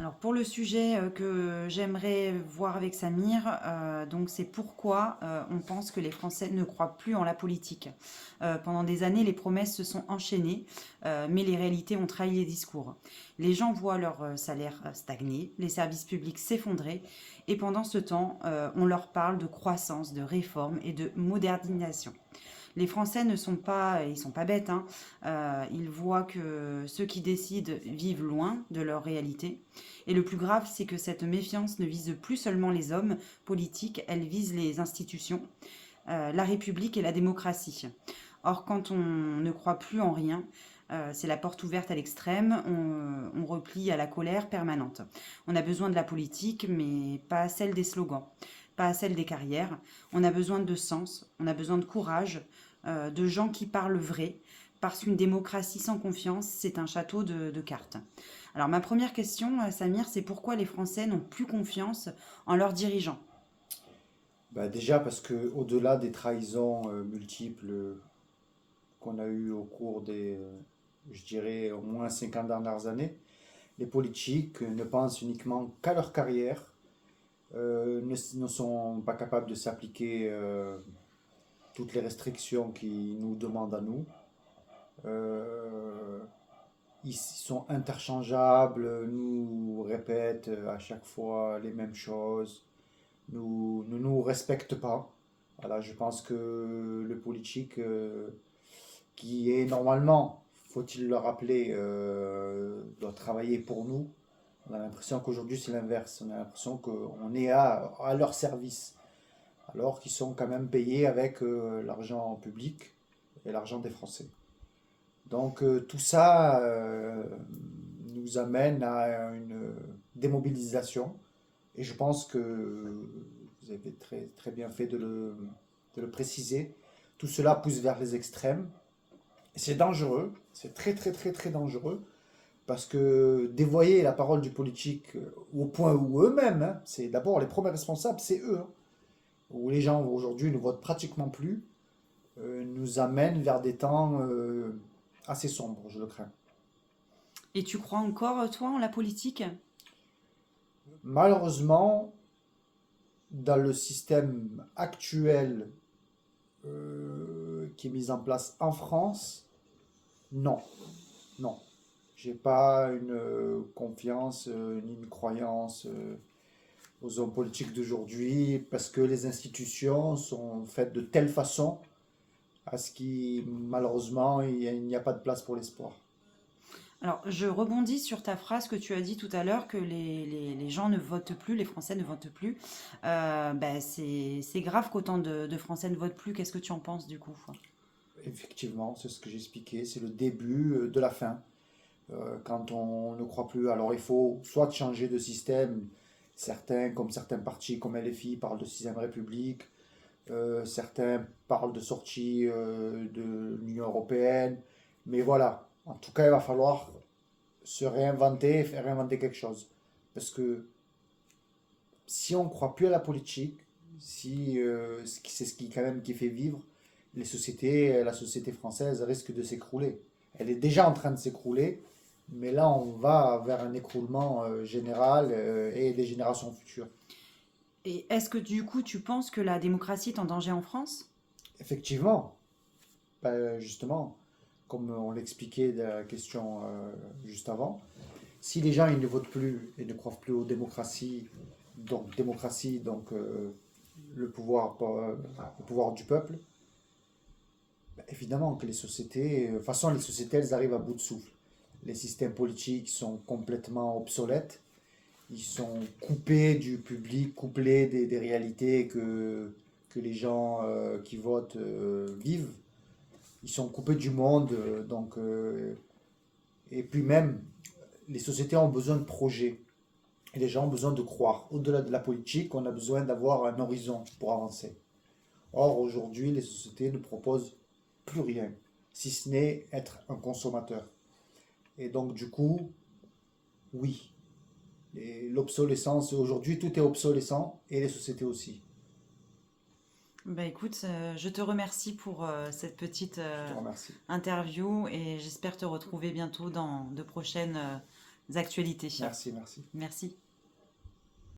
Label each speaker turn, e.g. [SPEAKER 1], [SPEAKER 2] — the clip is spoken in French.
[SPEAKER 1] Alors pour le sujet que j'aimerais voir avec Samir, donc c'est pourquoi on pense que les Français ne croient plus en la politique. Pendant des années, les promesses se sont enchaînées, mais les réalités ont trahi les discours. Les gens voient leur salaire stagner, les services publics s'effondrer, et pendant ce temps, on leur parle de croissance, de réforme et de modernisation. Les Français ne sont pas, ils sont pas bêtes, hein. Ils voient que ceux qui décident vivent loin de leur réalité. Et le plus grave, c'est que cette méfiance ne vise plus seulement les hommes politiques, elle vise les institutions, la République et la démocratie. Or, quand on ne croit plus en rien, c'est la porte ouverte à l'extrême, on replie à la colère permanente. On a besoin de la politique, mais pas celle des slogans, pas celle des carrières. On a besoin de sens, on a besoin de courage, de gens qui parlent vrai, parce qu'une démocratie sans confiance, c'est un château de cartes. Alors ma première question, Samir, c'est pourquoi les Français n'ont plus confiance en leurs dirigeants?
[SPEAKER 2] Bah déjà parce que au-delà des trahisons multiples qu'on a eues au cours des, je dirais, au moins 50 dernières années, les politiques ne pensent uniquement qu'à leur carrière, ne sont pas capables de s'appliquer toutes les restrictions qu'ils nous demandent à nous. Euh, Ils sont interchangeables, nous répètent à chaque fois les mêmes choses, ne nous respectent pas. Voilà, je pense que le politique, qui est normalement, faut-il le rappeler, doit travailler pour nous, on a l'impression qu'aujourd'hui c'est l'inverse. On a l'impression qu'on est à leur service, alors qu'ils sont quand même payés avec l'argent public et l'argent des Français. Donc tout ça nous amène à une démobilisation. Et je pense que vous avez très, très bien fait de le préciser. Tout cela pousse vers les extrêmes. Et c'est dangereux, c'est très très très très dangereux, parce que dévoyer la parole du politique au point où eux-mêmes, hein, c'est d'abord les premiers responsables, c'est eux, hein, où les gens aujourd'hui ne votent pratiquement plus, nous amène vers des temps assez sombres, je le crains.
[SPEAKER 1] Et tu crois encore, toi, en la politique?
[SPEAKER 2] Malheureusement, dans le système actuel qui est mis en place en France, non, non. J'ai pas une confiance ni une croyance aux hommes politiques d'aujourd'hui parce que les institutions sont faites de telle façon à ce qui, malheureusement, il n'y a pas de place pour l'espoir.
[SPEAKER 1] Alors, je rebondis sur ta phrase que tu as dit tout à l'heure, que les gens ne votent plus, les Français ne votent plus. Ben, c'est grave qu'autant de Français ne votent plus. Qu'est-ce que tu en penses du coup?
[SPEAKER 2] Effectivement, c'est ce que j'expliquais, c'est le début de la fin. Quand on ne croit plus, alors il faut soit changer de système, certains, comme certains partis comme LFI parlent de sixième République, certains parlent de sortie de l'Union européenne, mais voilà, en tout cas il va falloir se réinventer, faire réinventer quelque chose. Parce que si on ne croit plus à la politique, si c'est ce qui quand même qui fait vivre les sociétés, la société française risque de s'écrouler. Elle est déjà en train de s'écrouler, mais là on va vers un écroulement général et des générations futures.
[SPEAKER 1] Et est-ce que du coup, tu penses que la démocratie est en danger en France?
[SPEAKER 2] Effectivement, ben, justement, comme on l'expliquait dans la question juste avant, si les gens ils ne votent plus et ne croient plus aux démocratie, donc le pouvoir du peuple, bah, évidemment que les sociétés, de toute façon les sociétés elles arrivent à bout de souffle. Les systèmes politiques sont complètement obsolètes, ils sont coupés du public, couplés des réalités que les gens qui votent vivent. Ils sont coupés du monde, et puis même les sociétés ont besoin de projets. Et les gens ont besoin de croire. Au-delà de la politique, on a besoin d'avoir un horizon pour avancer. Or, aujourd'hui, les sociétés ne proposent plus rien, si ce n'est être un consommateur. Et donc, du coup, oui, l'obsolescence, aujourd'hui, tout est obsolescent, et les sociétés aussi.
[SPEAKER 1] Bah écoute, je te remercie pour cette petite
[SPEAKER 2] Je te remercie.
[SPEAKER 1] interview et j'espère te retrouver bientôt dans de prochaines actualités.
[SPEAKER 2] Merci, merci.
[SPEAKER 1] Merci.